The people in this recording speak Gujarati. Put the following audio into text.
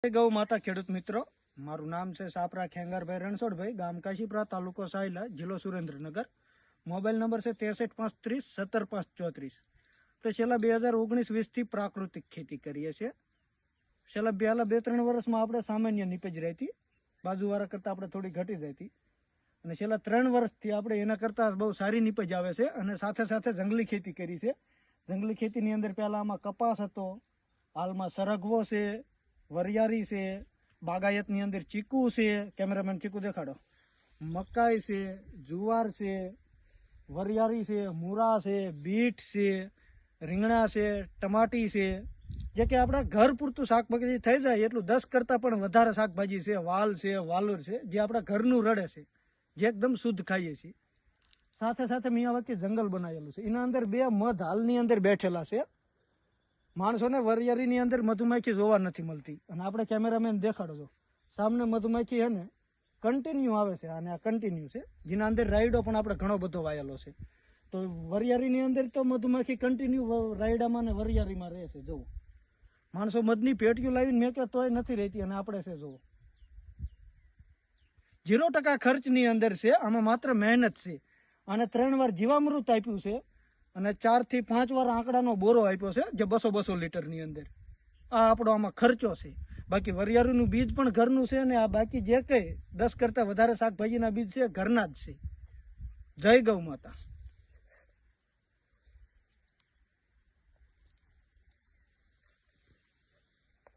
ગૌ માતા ખેડૂત મિત્રો, મારું નામ છે સાપરા ખેંગારભાઈ રણછોડભાઈ, ગામ કાશીપરા, તાલુકો સાયલા, જિલ્લો સુરેન્દ્રનગર. મોબાઈલ નંબર છે 63 530 17 5 34. તો છેલ્લા 2019-20થી પ્રાકૃતિક ખેતી કરીએ છીએ. છેલ્લા 2-3 વર્ષમાં આપણે સામાન્ય નીપજ રહી હતી, બાજુવાળા કરતાં આપણે થોડી ઘટી જાય હતી. અને છેલ્લા 3 વર્ષથી આપણે એના કરતાં બહુ સારી નીપજ આવે છે. અને સાથે સાથે જંગલી ખેતી કરી છે. જંગલી ખેતીની અંદર પહેલાં આમાં કપાસ હતો, હાલમાં સરગવો છે, વરિયાળી છે, બાગાયતની અંદર ચીકુ છે, કેમેરામેન ચીકુ દેખાડો, મકાઈ છે, જુવાર છે, વરિયાળી છે, મૂળા છે, બીટ છે, રીંગણા છે, ટમાટી છે, જે કે આપણા ઘર પૂરતું શાકભાજી થઈ જાય એટલું 10 કરતાં પણ વધારે શાકભાજી છે, વાલ છે, વાલોર છે, જે આપણા ઘરનું રડે છે, જે એકદમ શુદ્ધ ખાઈએ છીએ. સાથે સાથે મિયાવાકી જંગલ બનાવેલું છે. એના અંદર 2 મધ હાલની અંદર બેઠેલા છે. માણસોને વરિયાળીની અંદર મધુમાખી જોવા નથી મળતી, અને આપણે કેમેરામેન દેખાડો છો સામને મધુમાખી છે ને કન્ટિન્યુ આવે છે, અને આ કન્ટિન્યુ છે, જેના અંદર રાયડો પણ આપણે ઘણો બધો વાયેલો છે. તો વરિયાળીની અંદર તો મધુમાખી કન્ટિન્યુ રાયડામાં ને વરિયાળીમાં રહે છે. જુઓ, માણસો મધની પેટીઓ લાવીને મેકે તોય નથી રહેતી, અને આપણે છે જુઓ 0% ખર્ચની અંદર છે. આમાં માત્ર મહેનત છે. અને 3 વાર જીવામૃત આપ્યું છે, અને 4 થી 5 વાર આંકડાનો બોરો આપ્યો છે, જે 200 લીટરની અંદર. આ આપણો આમાં ખર્ચો છે. બાકી વરિયાળીનું બીજ પણ ઘરનું છે, ને આ બાકી જે કંઈ 10 કરતાં વધારે શાકભાજીના બીજ છે ઘરના જ છે. જય ગૌ માતા.